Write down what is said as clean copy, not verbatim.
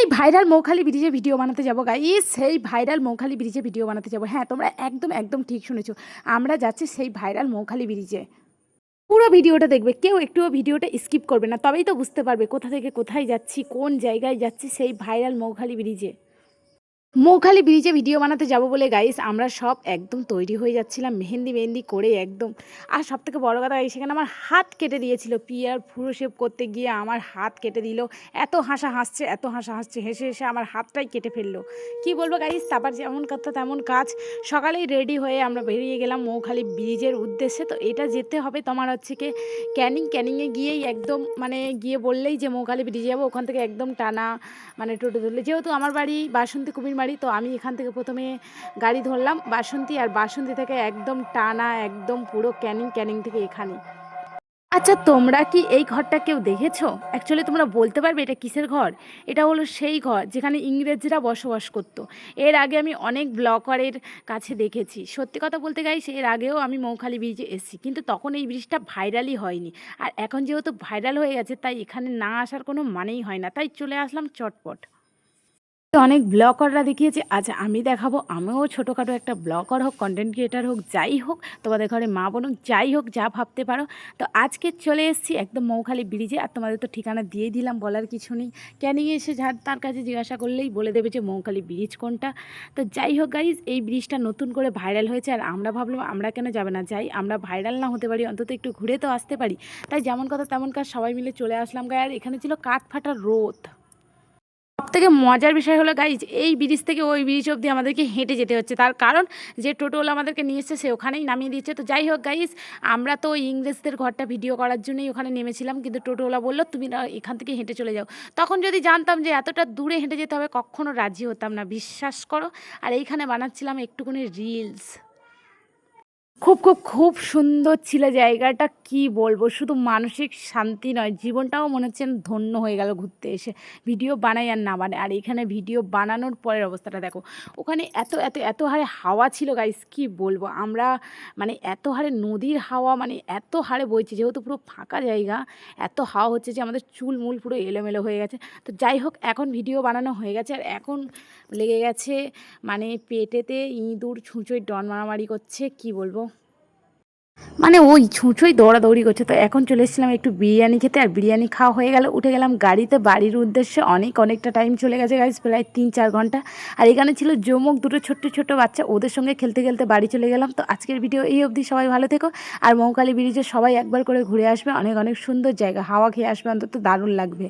সেই ভাইরাল মৌখালি ব্রিজে ভিডিও বানাতে যাবো গাইস, সেই ভাইরাল মৌখালি ব্রিজে ভিডিও বানাতে যাবো। হ্যাঁ, তোমরা একদম একদম ঠিক শুনেছো, আমরা যাচ্ছি সেই ভাইরাল মৌখালি ব্রিজে। পুরো ভিডিওটা দেখবে, কেউ একটুও ভিডিওটা স্কিপ করবে না, তবেই তো বুঝতে পারবে কোথা থেকে কোথায় যাচ্ছি, কোন জায়গায় যাচ্ছি সেই ভাইরাল মৌখালি ব্রিজে। মৌখালি ব্রিজে ভিডিও বানাতে যাব বলে গাইস আমরা সব একদম তৈরি হয়ে যাচ্ছিলাম, মেহেন্দি মেহেন্দি করে একদম। আর সব থেকে বড়ো কথা গাইস, সেখানে আমার হাত কেটে দিয়েছিল পিয়ার ফুরো শেপ করতে গিয়ে, আমার হাত কেটে দিল। এত হাসছে, এত হাসছে, হেসে হেসে আমার হাতটাই কেটে ফেললো। কি বলবো গাইস, তারপর যেমন কথা তেমন কাজ। সকালেই রেডি হয়ে আমরা বেরিয়ে গেলাম মৌখালি ব্রিজের উদ্দেশ্যে। তো এটা যেতে হবে তোমার হচ্ছে কি ক্যানিংয়ে গিয়েই একদম মানে গিয়ে বললেই যে মৌখালি ব্রিজে যাবো, ওখান থেকে একদম টানা মানে টোটো ধরলে, যেহেতু আমার বাড়ি বাসন্তী কুমির বাড়ি, তো আমি এখান থেকে প্রথমে গাড়ি ধরলাম বাসন্তী, আর বাসন্তী থেকে একদম টানা একদম পুরো ক্যানিং থেকে এখানে। আচ্ছা, তোমরা কি এই ঘরটা কেউ দেখেছো? অ্যাকচুয়ালি তোমরা বলতে পারবে এটা কিসের ঘর? এটা হলো সেই ঘর যেখানে ইংরেজরা বসবাস করতো। এর আগে আমি অনেক ব্লগারের কাছে দেখেছি। সত্যি কথা বলতে গাইস, এর আগেও আমি মৌখালি ব্রিজে এসেছি, কিন্তু তখন এই ব্রিজটা ভাইরালই হয়নি। আর এখন যেহেতু ভাইরাল হয়ে গেছে, তাই এখানে না আসার কোনো মানেই হয় না, তাই চলে আসলাম চটপট। অনেক ব্লগাররা দেখিয়েছে, আচ্ছা আমি দেখাবো, আমিও ছোটোখাটো একটা ব্লগার হোক, কন্টেন্ট ক্রিয়েটার হোক, যাই হোক, তোমাদের ঘরে মা বোন হোক, যাই হোক, যা ভাবতে পারো। তো আজকে চলে এসেছি একদম মৌখালি ব্রিজে, আর তোমাদের তো ঠিকানা দিয়েই দিলাম, বলার কিছু নেই। ক্যানিংয়ে এসে তার কাছে জিজ্ঞাসা করলেই বলে দেবে যে মৌখালি ব্রিজ কোনটা। তো যাই হোক গাইজ, এই ব্রিজটা নতুন করে ভাইরাল হয়েছে, আর আমরা ভাবলাম আমরা কেন যাবে না, যাই, আমরা ভাইরাল না হতে পারি অন্তত একটু ঘুরে তো আসতে পারি। তাই যেমন কথা তেমন কাজ, সবাই মিলে চলে আসলাম গায়ে। আর এখানে ছিল কাঠ ফাটা রোদ। সবথেকে মজার বিষয় হলো গাইজ, এই ব্রিজ থেকে ওই ব্রিজ অবধি আমাদেরকে হেঁটে যেতে হচ্ছে, তার কারণ যে টোটোওয়ালা আমাদেরকে নিয়ে এসছে সে ওখানেই নামিয়ে দিচ্ছে। তো যাই হোক গাইজ, আমরা তো ইংরেজদের ঘরটা ভিডিও করার জন্যই ওখানে নেমেছিলাম, কিন্তু টোটোওয়ালা বললো তুমি না এখান থেকে হেঁটে চলে যাও। তখন যদি জানতাম যে এতটা দূরে হেঁটে যেতে হবে, কখনো রাজি হতাম না, বিশ্বাস করো। আর এইখানে বানাচ্ছিলাম একটুখানি রিলস। খুব খুব খুব সুন্দর ছিল জায়গাটা, কি বলবো, শুধু মানসিক শান্তি নয়, জীবনটাও মনে হচ্ছে ধন্য হয়ে গেল ঘুরতে এসে। ভিডিও বানাই আর না বানাই, আর এখানে ভিডিও বানানোর পরের অবস্থাটা দেখো। ওখানে এত এত এত হারে হাওয়া ছিল গাইস, কি বলবো, আমরা মানে এত হারে নদীর হাওয়া, মানে এত হারে বইছে, যেহেতু পুরো ফাঁকা জায়গা, এত হাওয়া হচ্ছে যে আমাদের চুল মুল পুরো এলোমেলো হয়ে গেছে। তো যাই হোক, এখন ভিডিও বানানো হয়ে গেছে, আর এখন লেগে গেছে মানে পেটেতে ইঁদুর ছুঁচোয় ডন মারামারি করছে, কি বলবো, মানে ওই ছুঁচোই দৌড়াদৌড়ি করছে। তো এখন চলে এসেছিলাম একটু বিরিয়ানি খেতে, আর বিরিয়ানি খাওয়া হয়ে গেল, উঠে গেলাম গাড়িতে বাড়ির উদ্দেশ্যে। অনেকটা টাইম চলে গেছে গাইজ, প্রায় 3-4 ঘন্টা। আর এখানে ছিল জমুক দুটো ছোট্ট ছোট্ট বাচ্চা, ওদের সঙ্গে খেলতে খেলতে বাড়ি চলে গেলাম। তো আজকের ভিডিও এই অবধি, সবাই ভালো থেকো। আর মৌখালি ব্রিজে সবাই একবার করে ঘুরে আসবে, অনেক অনেক সুন্দর জায়গা, হাওয়া খেয়ে আসবে, অন্তত দারুণ লাগবে।